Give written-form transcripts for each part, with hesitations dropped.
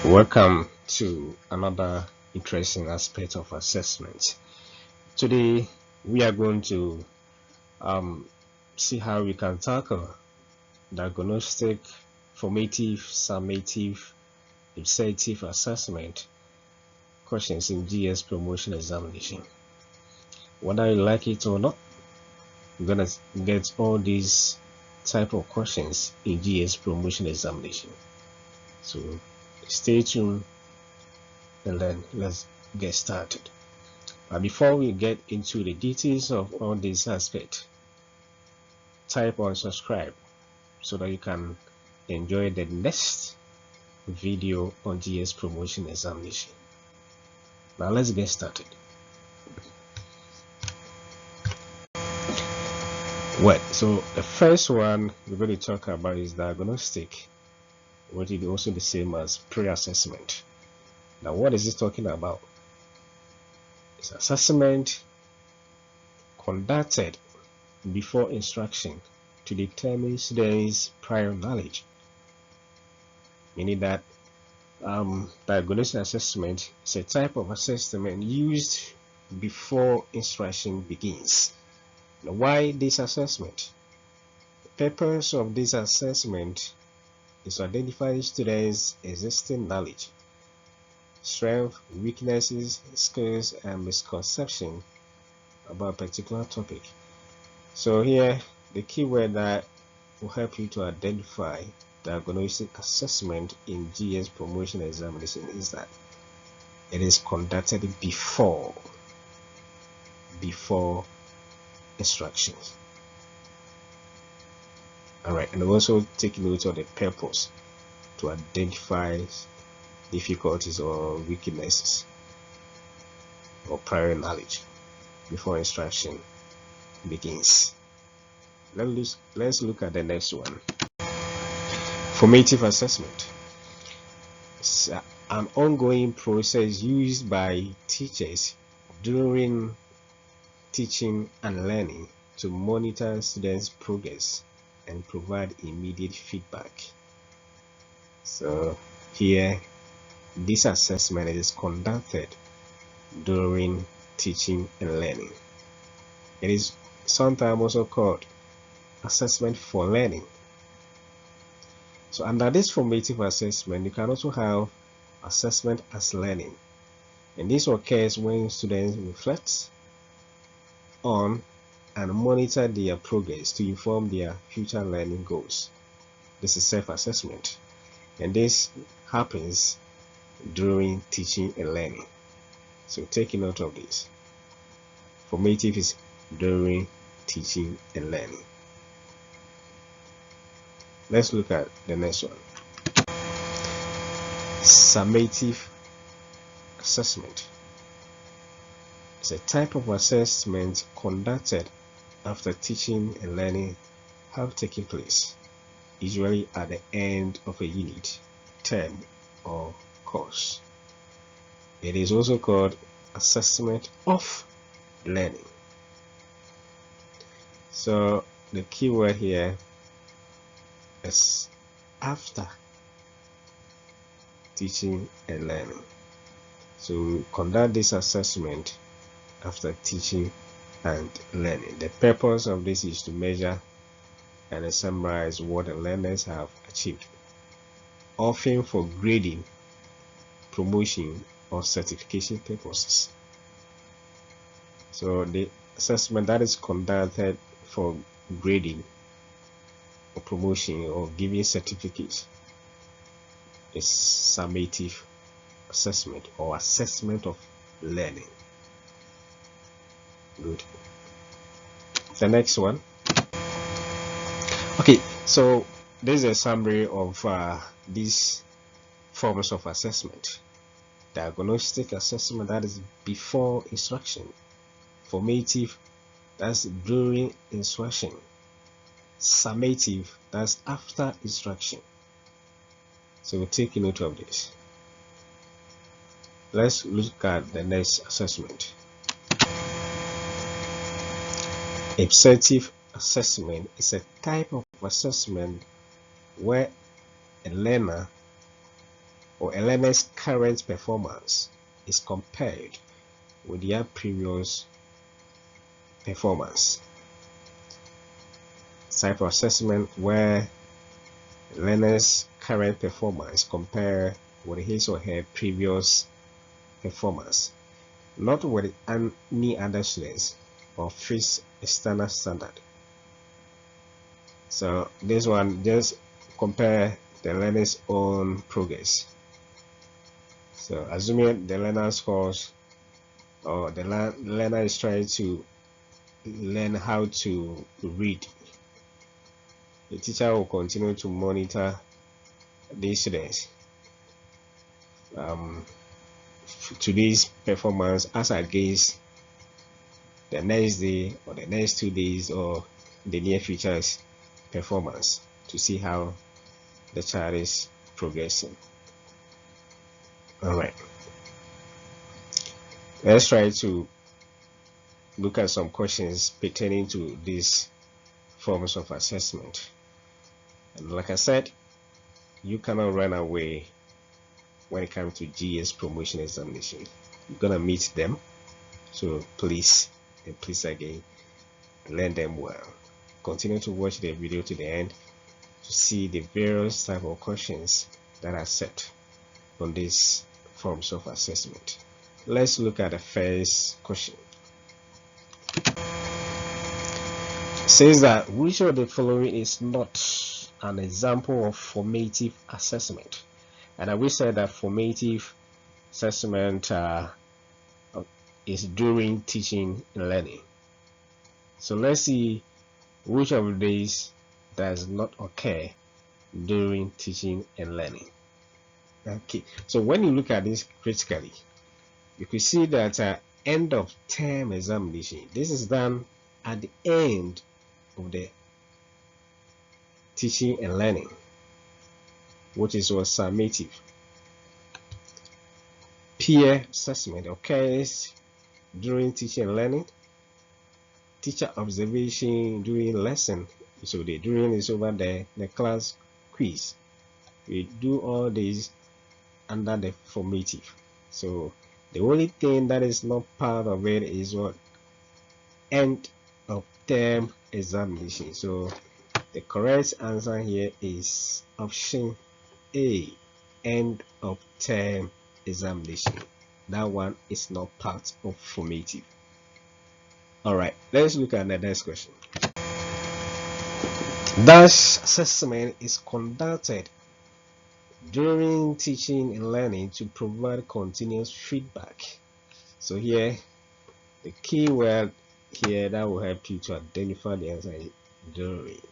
Welcome to another interesting aspect of assessment. Today we are going to see how we can tackle diagnostic, formative, summative, ipsative assessment questions in GES Promotion Examination. Whether you like it or not, you're gonna get all these type of questions in GES Promotion Examination. So stay tuned and then let's get started. But before we get into the details of all these aspects, type on subscribe so that you can enjoy the next video on GES Promotion Examination. Now let's get started. Well, so the first one we're going to talk about is diagnostic, which is also the same as pre-assessment. Now what is this talking about? It's assessment conducted before instruction to determine students' prior knowledge, meaning that diagnostic assessment is a type of assessment used before instruction begins. Now, why this assessment? The purpose of this assessment is to identify students' existing knowledge, strengths, weaknesses, skills, and misconception about a particular topic. So here, the keyword that will help you to identify diagnostic assessment in GES Promotion Examination is that it is conducted before instructions. Alright, and also take note of the purpose to identify difficulties or weaknesses or prior knowledge before instruction begins. Let's look at the next one. Formative assessment. It's an ongoing process used by teachers during teaching and learning to monitor students' progress and provide immediate feedback. So here, this assessment is conducted during teaching and learning. It is sometimes also called assessment for learning. So under this formative assessment, you can also have assessment as learning, and this occurs when students reflect on and monitor their progress to inform their future learning goals. This is self-assessment, and this happens during teaching and learning. So take note of this. Formative is during teaching and learning. Let's look at the next one. Summative assessment. It's a type of assessment conducted after teaching and learning have taken place, usually at the end of a unit, term, or course. It is also called assessment of learning. So the keyword here is after teaching and learning. So we conduct this assessment after teaching and learning. The purpose of this is to measure and summarize what the learners have achieved, often for grading, promotion, or certification purposes. So the assessment that is conducted for grading or promotion or giving certificates is summative assessment or assessment of learning. Good. The next one. Okay, so this is a summary of these forms of assessment. Diagnostic assessment, that is before instruction. Formative, that's during instruction. Summative, that's after instruction. So we'll take note of this. Let's look at the next assessment. Ipsative assessment is a type of assessment where a learner or a learner's current performance is compared with their previous performance. Type of assessment where learner's current performance compare with his or her previous performance, not with any other students, or fix a standard. So this one just compare the learner's own progress. So assuming the learner scores, or the learner is trying to learn how to read, the teacher will continue to monitor these students to this performance as against the next day or the next 2 days or the near future's performance, to see how the child is progressing. All right, let's try to look at some questions pertaining to these forms of assessment. And like I said, you cannot run away when it comes to GES promotion examination. You're gonna meet them, so please again, learn them well. Continue to watch the video to the end to see the various type of questions that are set on these forms of assessment. Let's look at the first question. It says that which of the following is not an example of formative assessment? And we said that formative assessment is during teaching and learning. So let's see which of these does not occur during teaching and learning. Okay, so when you look at this critically, you can see that end of term examination, this is done at the end of the teaching and learning, which is what summative. Peer assessment occurs during teaching and learning. Teacher observation during lesson, so the during is over the class quiz. We do all these under the formative. So the only thing that is not part of it is what? End of term examination. So the correct answer here is option A, end of term examination. That one is not part of formative. All right, let's look at the next question. Dash assessment is conducted during teaching and learning to provide continuous feedback. So here, the key word here that will help you to identify the answer is during.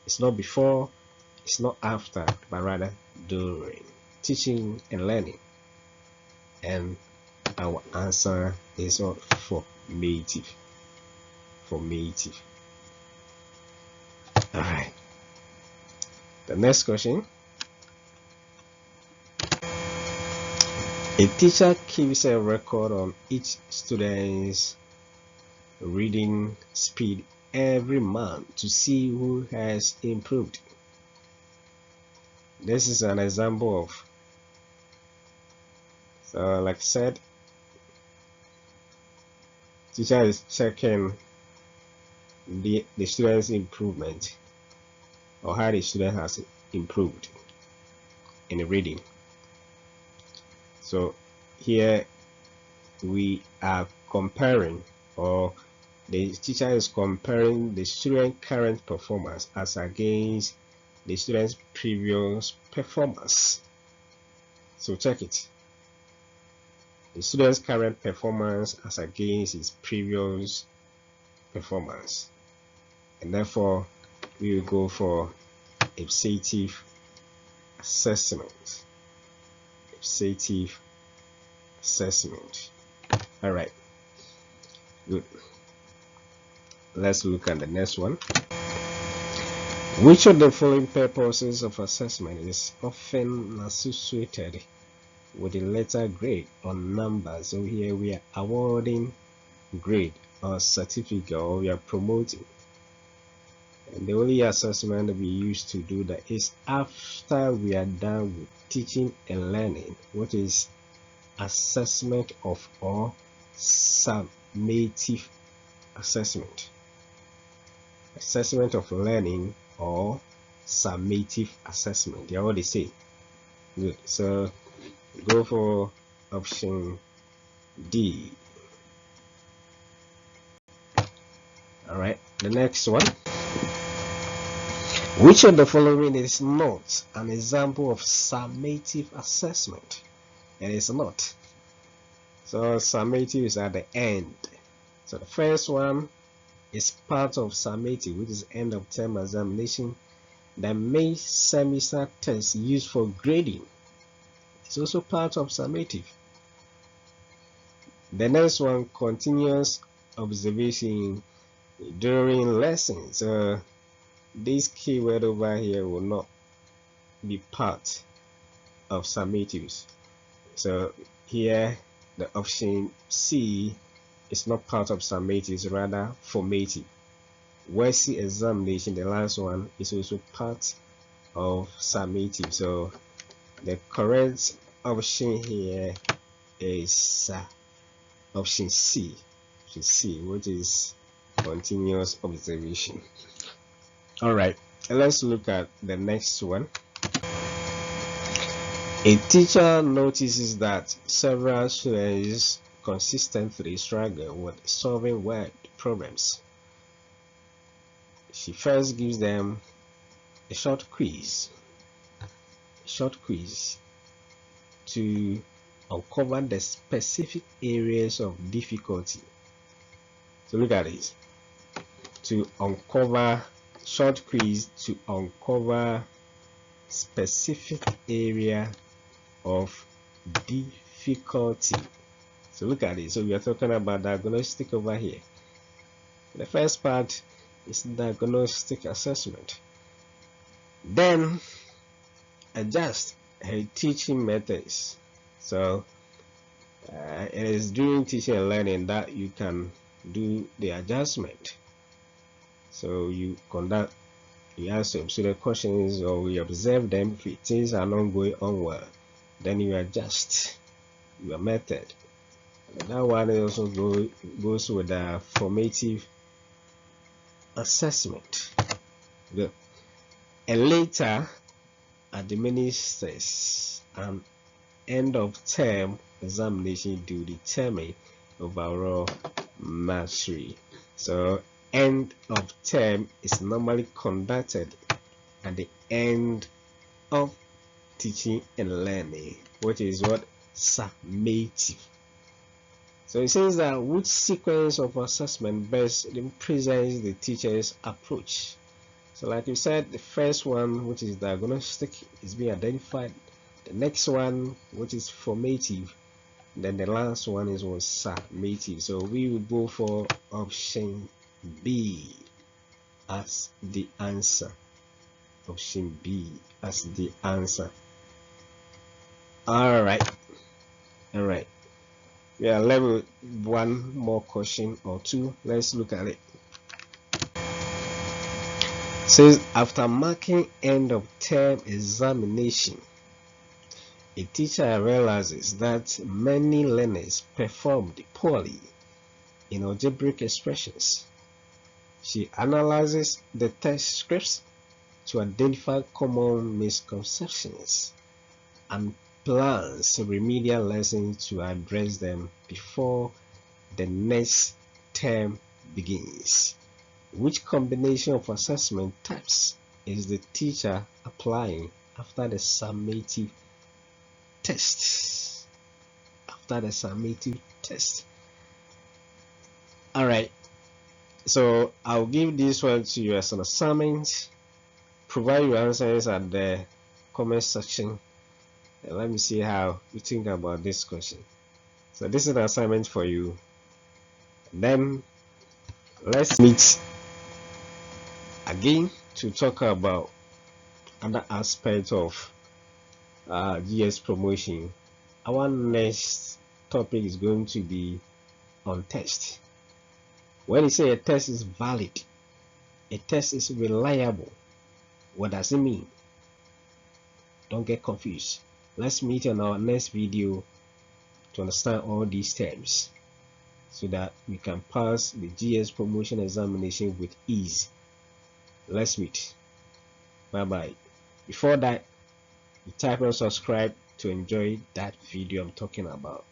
It's not before, it's not after, but rather during teaching and learning. And our answer is what? Formative. Formative. All right. The next question. A teacher keeps a record on each student's reading speed every month to see who has improved. This is an example of, so like I said, teacher is checking the student's improvement, or how the student has improved in the reading. So here we are comparing, or the teacher is comparing the student's current performance as against the student's previous performance. So check it. The student's current performance as against his previous performance, and therefore we will go for Ipsative assessment. Ipsative assessment. All right, good. Let's look at the next one. Which of the following purposes of assessment is often associated with the letter grade or number? So here we are awarding grade or certificate, or we are promoting. And the only assessment we used to do that is after we are done with teaching and learning, which is assessment of or summative assessment. Assessment of learning or summative assessment. They are all the same. Good. So go for option D. Alright, the next one. Which of the following is not an example of summative assessment? It is not. So summative is at the end. So the first one is part of summative, which is end of term examination. The May semester test used for grading is also part of summative. The next one, continuous observation during lessons. This keyword over here will not be part of summatives. So here the option C is not part of summatives, rather formative. Worksheet examination, the last one, is also part of summative. So the correct option here is option C, which is continuous observation. All right, let's look at the next one. A teacher notices that several students consistently struggle with solving word problems. She first gives them a short quiz to uncover the specific areas of difficulty. So look at this. Short quiz to uncover specific area of difficulty. So look at it. So we are talking about diagnostic over here. The first part is diagnostic assessment. Then adjust her teaching methods. So it is during teaching and learning that you can do the adjustment. So you conduct, you answer the questions, or you observe them. If things are not going on well, then you adjust your method. And that one also goes with the formative assessment. Good. And later administers an end of term examination to determine overall mastery. So end of term is normally conducted at the end of teaching and learning, which is what summative. So it says that which sequence of assessment best represents the teacher's approach. So like you said, the first one, which is diagnostic, is being identified. The next one, which is formative, then the last one is what summative. So we will go for option B as the answer. Option B as the answer. All right. We are left with one more question or two. Let's look at it. It says after marking end of term examination, a teacher realizes that many learners performed poorly in algebraic expressions. She analyzes the test scripts to identify common misconceptions and plans remedial lessons to address them before the next term begins. Which combination of assessment types is the teacher applying after the summative test? All right, so I'll give this one to you as an assignment. Provide your answers at the comment section. And let me see how you think about this question. So this is an assignment for you. Then let's meet again to talk about other aspects of GES promotion. Our next topic is going to be on test. When you say a test is valid, A test is reliable. What does it mean? Don't get confused. Let's meet on our next video to understand all these terms so that we can pass the GES promotion examination with ease. Let's meet. Bye bye. Before that, you type on subscribe to enjoy that video I'm talking about.